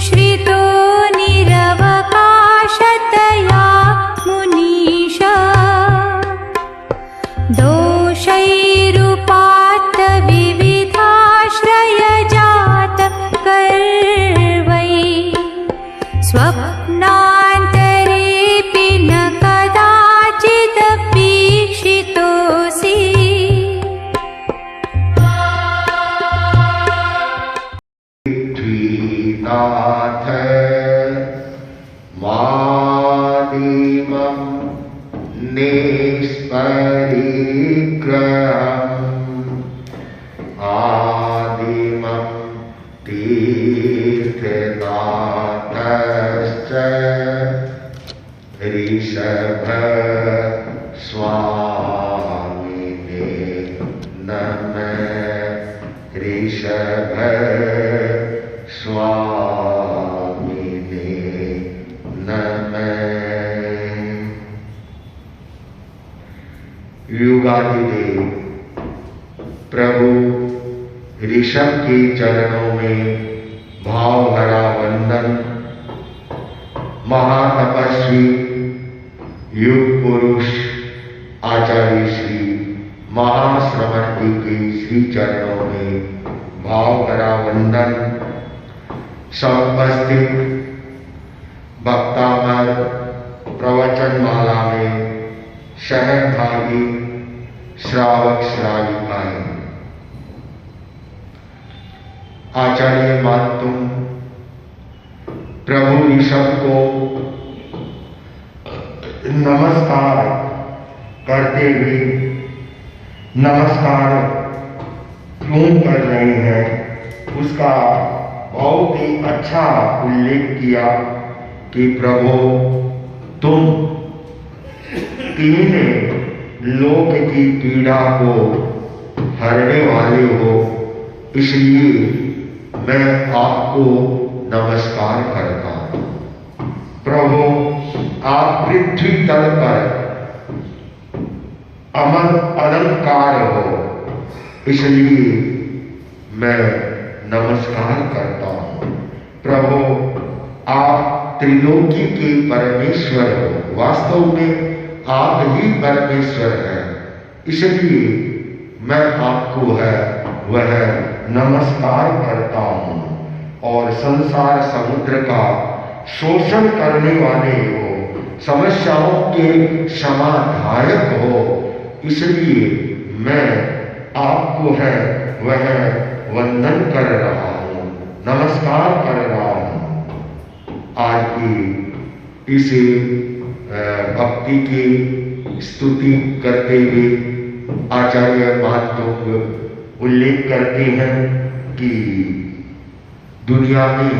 श्रितो निरवकाशतया मुनीश दोषैरुपात्त विविधाश्रयजात कर्वै स्वप्नान्तरेऽपि न कदाचिदपीक्षितोऽसि नाथ मादिमं निष्परिग्रहम् आदिमं तीर्थनाथश्च ऋषभ स्वामिने नमः ऋषभ स्वामिने नमः। युगादिदेव प्रभु ऋषभ के चरणों में भाव भरा वंदन। महातपस्वी युग पुरुष आचार्य श्री महाश्रवण जी के श्री चरणों में भाव भरा वंदन। समुपस्थित भक्तामर प्रवचन माला में सहभागी श्रावक श्राविकाएं, आचार्य मातुम प्रभु ऋषभ को नमस्कार करते हुए नमस्कार क्यों कर रहे हैं उसका बहुत ही अच्छा उल्लेख किया कि प्रभु तुम तीन लोक की पीड़ा को हरने वाले हो, इसलिए मैं आपको नमस्कार करता हूं। प्रभु आप पृथ्वी तल पर अमर अलंकार हो, इसलिए मैं नमस्कार करता हूं। प्रभु आप त्रिलोकी के परमेश्वर हो, वास्तव में आप ही परमेश्वर हैं, इसलिए मैं आपको वह नमस्कार करता हूं। और संसार समुद्र का शोषण करने वाले हो, समस्याओं के समाधायक हो, इसलिए मैं आपको वह वंदन कर रहा हूं, नमस्कार कर रहा हूं। आज की इस भक्ति की स्तुति करते हुए आचार्य मातुंग उल्लेख करते हैं कि दुनिया में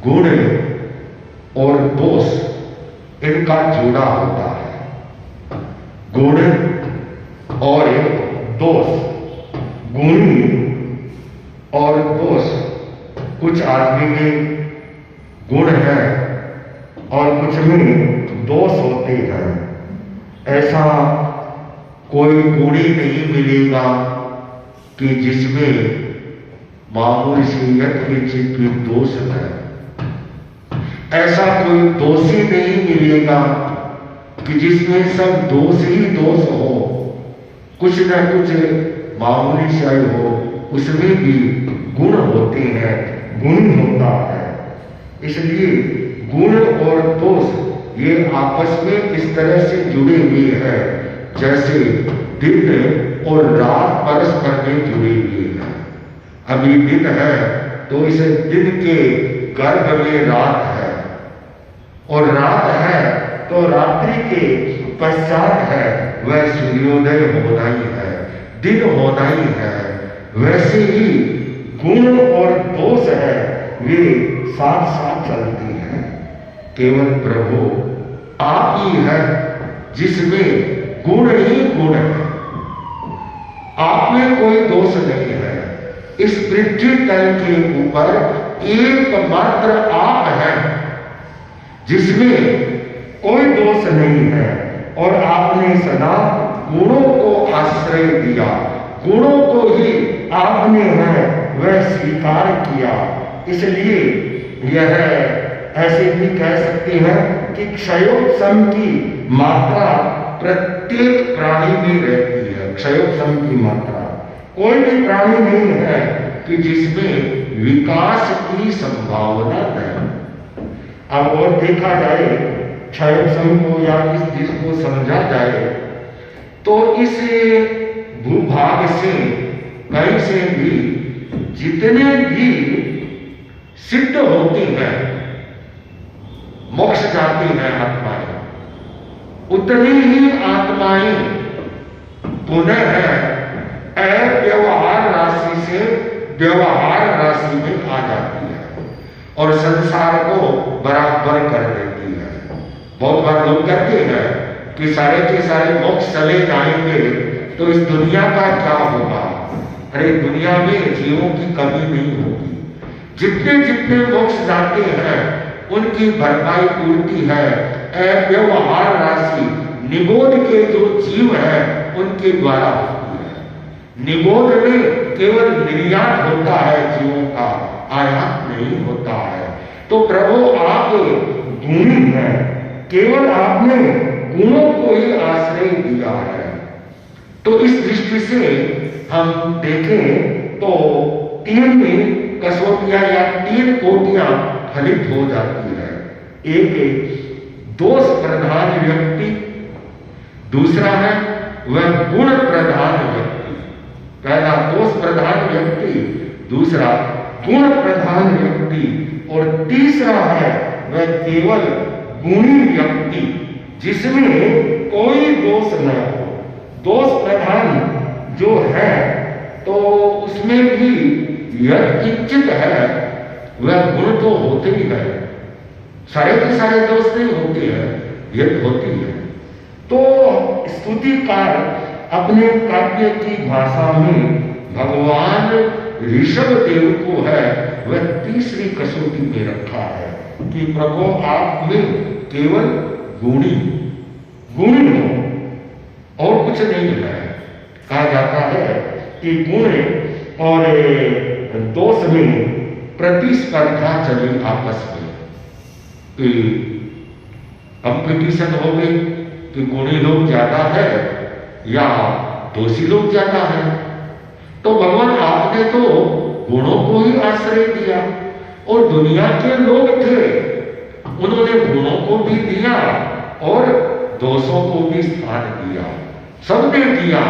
गुण और दोष इनका जोड़ा होता है। गुण और दोष, गुणी और दोष। कुछ आदमी में गुण है और कुछ में दोष होते हैं। ऐसा कोई गुणी नहीं मिलेगा कि जिसमें मामूली से यथेचित भी दोष है। ऐसा कोई दोषी नहीं मिलेगा कि जिसमें सब दोष ही दोष हो। कुछ न कुछ मामूली से हो, उसमें भी गुण होते हैं, गुण होता है। इसलिए गुण और दोष ये आपस में इस तरह से जुड़े हुए हैं जैसे दिन और रात परस्पर में जुड़े हुए हैं। अभी दिन है तो इस दिन के गर्भ में रात है, और रात है तो रात्रि के पश्चात है वह सूर्योदय होना ही है, दिन होना ही है। वैसे ही गुण और दोष है वे साथ साथ चलती हैं। केवल प्रभु आप ही है जिसमें गुण ही गुण है, आप में कोई दोष नहीं है। इस पृथ्वी तल के ऊपर एकमात्र आप हैं जिसमें कोई दोष नहीं है, और आपने सदा गुणों को आश्रय दिया, गुणों को ही आपने वह स्वीकार किया। इसलिए यह ऐसे भी कह सकते हैं कि क्षयोत्सम की मात्रा प्रत्येक प्राणी में रहती है। क्षयोत्सम की मात्रा कोई भी प्राणी नहीं है कि जिसमें विकास की संभावना नहीं। अब और देखा जाए क्षयोत्सम को या इस जिसको समझा जाए तो इस भूभाग से कहीं से भी जितने भी सिद्ध होती हैं मोक्ष जाती हैं आत्माएं, उतनी ही आत्माएं पुनः अव्यवहार राशि से व्यवहार राशि में आ जाती है और संसार को बराबर कर देती है। बहुत बार लोग कहते हैं कि सारे के सारे मोक्ष चले जाएंगे तो इस दुनिया का क्या होगा। अरे दुनिया में जीवों की कमी नहीं होगी। जितने जितने मोक्ष जाते हैं उनकी भरपाई पूर्ति है अव्यवहार राशि निबोध के जो जीव है उनके द्वारा होती है। निबोध में केवल निर्यात होता है जीवों का, आयात नहीं होता है। तो प्रभु आप गुणी हैं, केवल आपने गुणों को ही आश्रय दिया है। तो इस दृष्टि से हम देखें तो तीन कसौटियां या तीन कोटियां फलित हो जाती है। एक दोष प्रधान व्यक्ति, दूसरा है वह गुण प्रधान व्यक्ति। पहला दोष प्रधान व्यक्ति, दूसरा गुण प्रधान व्यक्ति और तीसरा है वह केवल गुणी व्यक्ति जिसमें कोई दोष न हो। दोष प्रधान जो है तो उसमें भी यह किंचित है, वह गुण तो होते ही है, सारे के सारे दोष नहीं होते हैं, यह होती है। तो स्तुतिकार अपने काव्य की भाषा में भगवान ऋषभ देव को है वह तीसरी कसौटी में रखा है कि प्रभु आप में केवल गुणी हो और कुछ नहीं है। कहा जाता है कि गुण और दोष में प्रतिस्पर्धा चली आपस में कि कंपटीशन हो गई कि गुणी लोग ज्यादा है या दोषी लोग ज्यादा है। तो भगवान आपने तो गुणों को ही आश्रय दिया और दुनिया के लोग थे उन्होंने गुणों को भी दिया और दोषों को भी स्थान दिया, सबने दिया।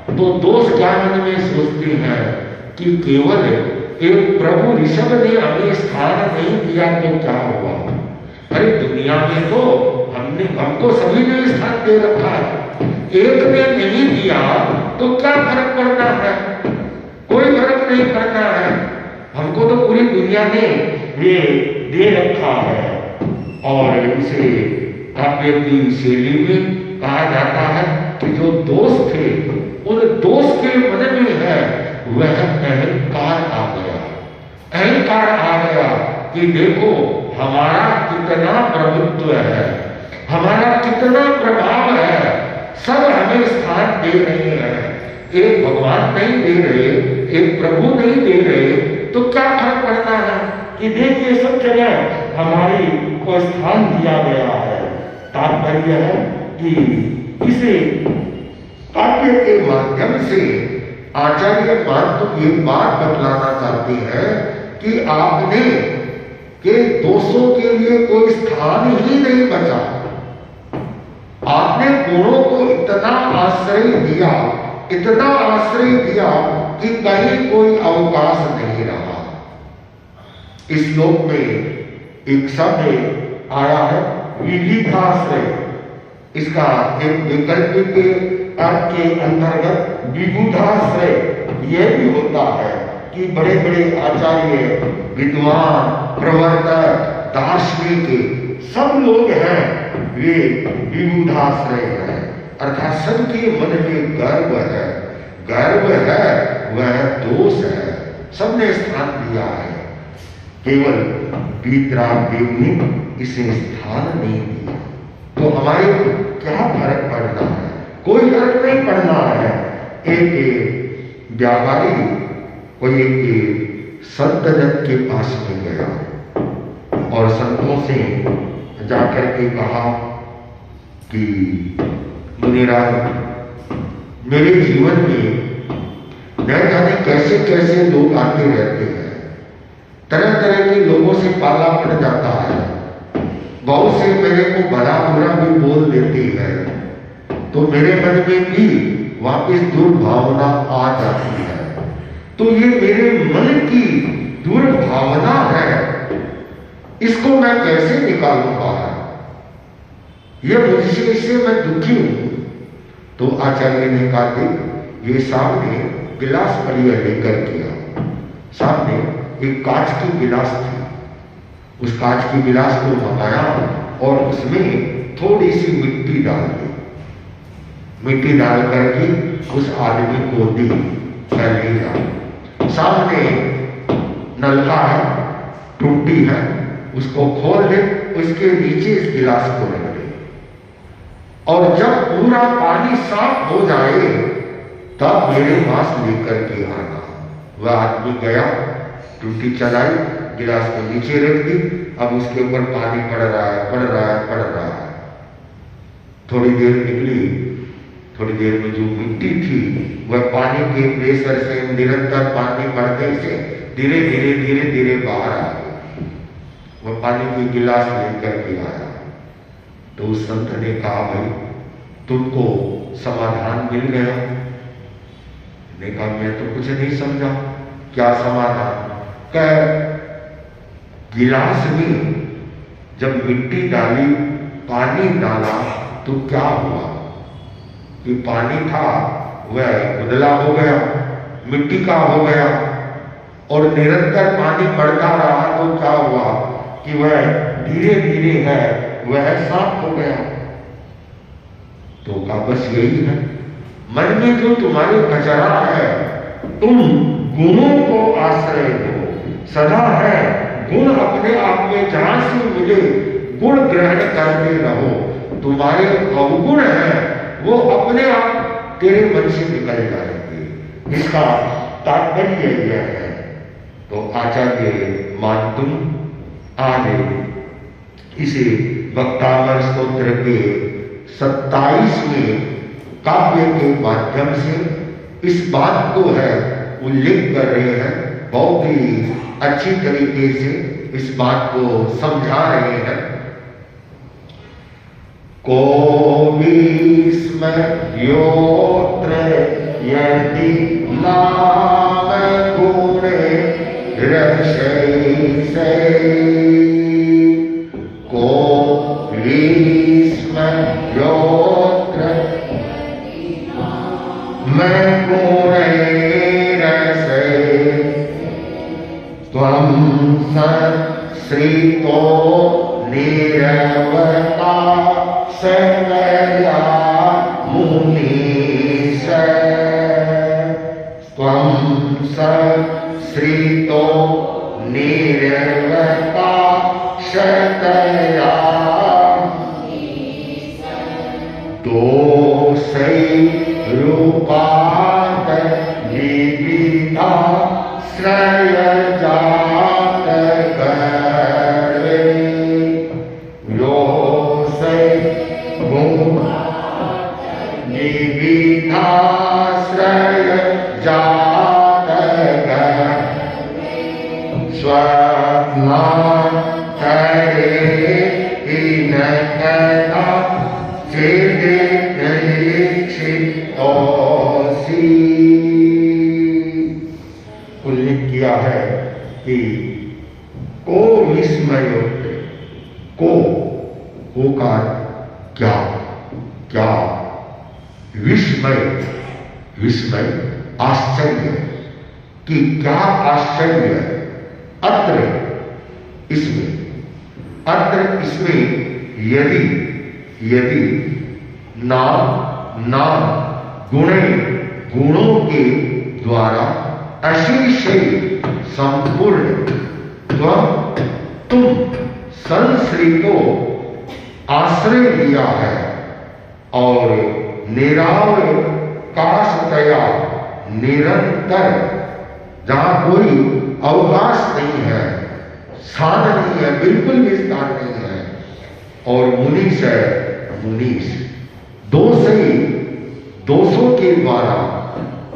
तो दोष क्या मन में सोचते हैं कि केवल एक प्रभु ऋषभ ने हमें स्थान नहीं दिया तो क्या हुआ। अरे दुनिया में तो हमको सभी ने स्थान दे रखा है, एक ने नहीं दिया तो क्या फर्क पड़ना है, कोई फर्क नहीं पड़ना है। हमको तो पूरी दुनिया ने ये दे रखा है। और इसे काव्य की शैली में कहा जाता है कि जो दोष थे उन दोष के मन में है वह अहंकार आ गया। अहंकार आ गया कि देखो हमारा कितना प्रभुत्व है, हमारा कितना प्रभाव है, सब हमें स्थान दे रहे हैं। एक भगवान नहीं दे रहे, एक प्रभु नहीं दे रहे तो क्या फर्क पड़ता है कि देखिए सब जगह हमारी को स्थान दिया गया है। तात्पर्य है कि इसे काव्य के माध्यम से आचार्य मान तो ये बात बतलाना चाहते हैं कि आपने के दोषों के लिए कोई स्थान ही नहीं बचा। आपने गुणों को इतना आश्रय दिया, इतना आश्रय दिया कि कहीं कोई अवकाश नहीं रहा। इस श्लोक में एक शब्द आया है विविधाश्रय। इसका एक वैकल्पिक अर्थ के अंतर्गत विबुधाश्रय यह भी होता है कि बड़े बड़े आचार्य, विद्वान, प्रवर्तक, दार्शनिक सब लोग हैं वे विबुधाश्रय हैं। अर्थात सबके मन में गर्व है, गर्व है वह दोष है, सबने स्थान दिया है। केवल वीतराग देव ने इसे स्थान नहीं दिया तो हमारे क्या फर्क पड़ना है, कोई फर्क नहीं पड़ना है। एक व्यापारी कोई एक संत जन के पास में गया, संतों से जाकर के कहा कि मुनिराज, मेरे जीवन में न जाने कैसे कैसे लोग आते रहते हैं, तरह तरह के लोगों से पाला पड़ जाता है, बहुत से मेरे को भला बुरा भी बोल देती है, तो मेरे मन में भी वापस दुर्भावना आ जाती है। तो ये मेरे मन की दुर्भावना है, इसको मैं कैसे निकालूंगा? ये मुझसे, इससे मैं दुखी हूं। तो आचार्य ने कहा कि ये सामने गिलास बढ़िया लेकर किया। सामने एक कांच की गिलास थी, उस कांच की गिलास को मंगाया और उसमें थोड़ी सी मिट्टी डाल दी। मिट्टी डाल करके उस आदमी को दी, कर लिया। सामने नलका है, टूटी है, उसको खोल दे, उसके नीचे इस गिलास को रख दे, और जब पूरा पानी साफ हो जाए तब मेरे पास लेकर के आना। वह आदमी गया, टूटी चलाई, गिलास को नीचे रख दी, अब उसके ऊपर पानी पड़ रहा है, पड़ रहा है, पड़ रहा है। थोड़ी देर निकली, थोड़ी देर में जो मिट्टी थी वह पानी के प्रेशर से, निरंतर पानी बढ़ने से धीरे धीरे धीरे धीरे बाहर आ गई। वह पानी की गिलास लेकर के आया। तो उस संत ने कहा, भाई तुमको समाधान मिल गया? ने कहा, मैं तो कुछ नहीं समझा। क्या समाधान? कह, गिलास में जब मिट्टी डाली, पानी डाला, तो क्या हुआ कि पानी था वह उदला हो गया, मिट्टी का हो गया, और निरंतर पानी बढ़ता रहा तो क्या हुआ कि वह धीरे धीरे है वह साफ हो गया। तो का बस यही है, मन में जो तुम्हारे कचरा है, तुम गुणों को आश्रय दो, सदा है गुण अपने आप में जहां से मिले गुण ग्रहण करते रहो। तुम्हारे अवगुण है वो अपने आप तेरे मन से निकल जाएंगे। इसका तात्पर्य यह है। तो आचार्य मानतुम आगे इसे वक्तावर स्तोत्र के 27वें काव्य के माध्यम से इस बात को है उल्लेख कर रहे हैं, बहुत ही अच्छी तरीके से इस बात को समझा रहे हैं। को विस्मयोत्र यदि नाम गुणे रक्षसे, को विस्मयोत्र मैं गुणे रसे, त्वं श्रीतो निरवता सकला मुनीश, त्वं श्रीतो निरवता सकला दोषै रूपात विविधा श्रय जात करे, योषै विविधा श्रय जात करे, स्वप्ना करे इन कथा चेते उल्लेख किया है कि को विस्मयोत्र, को का क्या, क्या विस्मय, विस्मय आश्चर्य कि क्या आश्चर्य अत्र इसमें, अत्र इसमें यदि, यदि नाम नाम गुणे गुणों के द्वारा अशेष संपूर्ण तुम संश्रितो आश्रय लिया है, और निरावकाशतया निरंतर जहां कोई अवकाश नहीं है, स्थान नहीं है, बिल्कुल भी स्थान नहीं है। और मुनीष है, मुनीष दोषों के द्वारा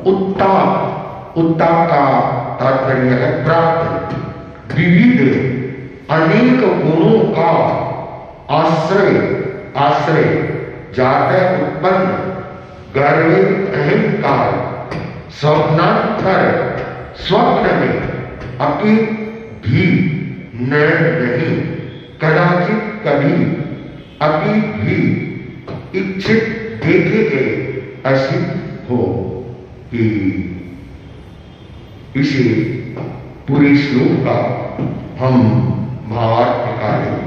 उत्ताप का तात्पर्य है प्राप्त, विविध अनेक गुणों का आश्रय जाते उत्पन्न गर्वित अहंकार स्वप्न में अपनी भी नहीं कदाचित कभी अपनी भी इच्छित देखे गए असिद्ध हो। कि इसे पूरे श्लोक का हम भावार्थ निकालें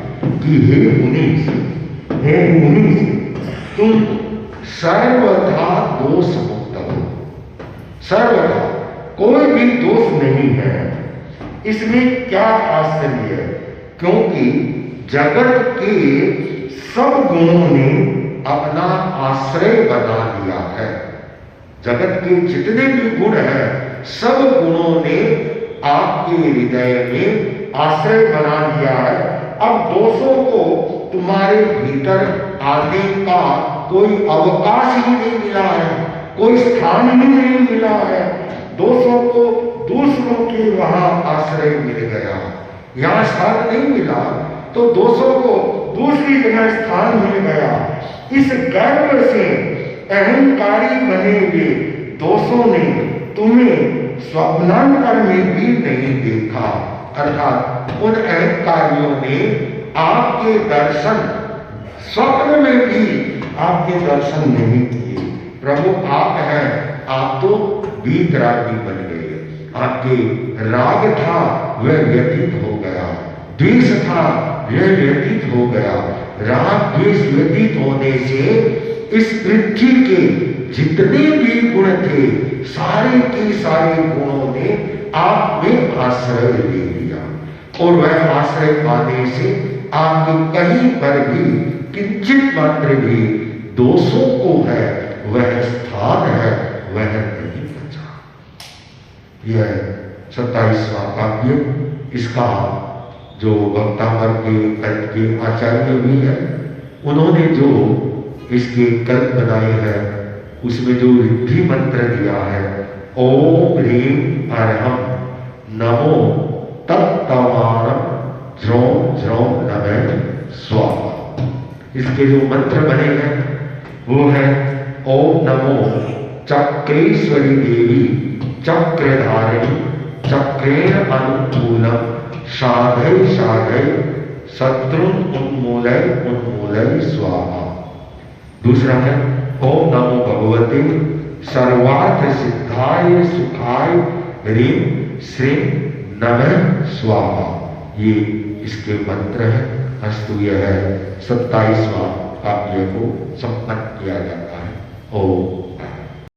कि हे मुनीष, तुम सर्वथा दोष मुक्त हो। सर्वथा कोई भी दोष नहीं है। इसमें क्या आश्चर्य है, क्योंकि जगत के सब गुणों ने अपना आश्रय बना लिया है। जगत के जितने भी गुण हैं, सब गुणों ने आपके हृदय में आश्रय बना लिया है। अब दोषों को तुम्हारे भीतर आने का कोई अवकाश ही नहीं मिला है, कोई स्थान ही नहीं मिला है। दोषों को दूसरों के वहां आश्रय मिल गया, यहाँ स्थान नहीं मिला तो दोषों को दूसरी जगह स्थान मिल गया। इस गर्व से अहंकारी बने हुए दोषों ने तुम्हें स्वप्नांतर में भी नहीं देखा, अर्थात उन अहंकारियों ने आपके दर्शन स्वप्न में भी आपके दर्शन नहीं किए। प्रभु आप हैं, आप तो वीतरागी बन गए। आपके राग था वह व्यतीत हो गया, द्वेष था वह व्यतीत हो गया। राग द्वेष व्यतीत होने से इस पृथ्वी के जितने भी गुण थे, सारे के सारे गुणों ने आप में आश्रय ले लिया। और वह आश्रय पाने से आपके कहीं पर भी किंचित मात्र भी दोषों को है वह स्थान है, वह नहीं बचा। यह 27वां काव्य, इसका जो वक्तावर के कल्प के आचार्य भी है, उन्होंने जो इसके कल्प बनाए हैं, उसमें जो रिद्धि मंत्र दिया है, ओम ह्रीं अरहम नमो तत्तवारम ज्रों ज्रों नमः स्वाहा। इसके जो मंत्र बने हैं वो है ओम नमो चक्रेश्वरी देवी चक्रधारिणी चक्रेण अनुकूलम साधय साधय शत्रुन उन्मूलय स्वाहा। दूसरा है ओम नमो भगवते सर्वार्थ सिद्धाय सुखाय ह्रीं श्रीं नमः स्वाहा। ये इसके मंत्र है। अस्तु यह 27वां काव्य को संपन्न किया जाता है। ओम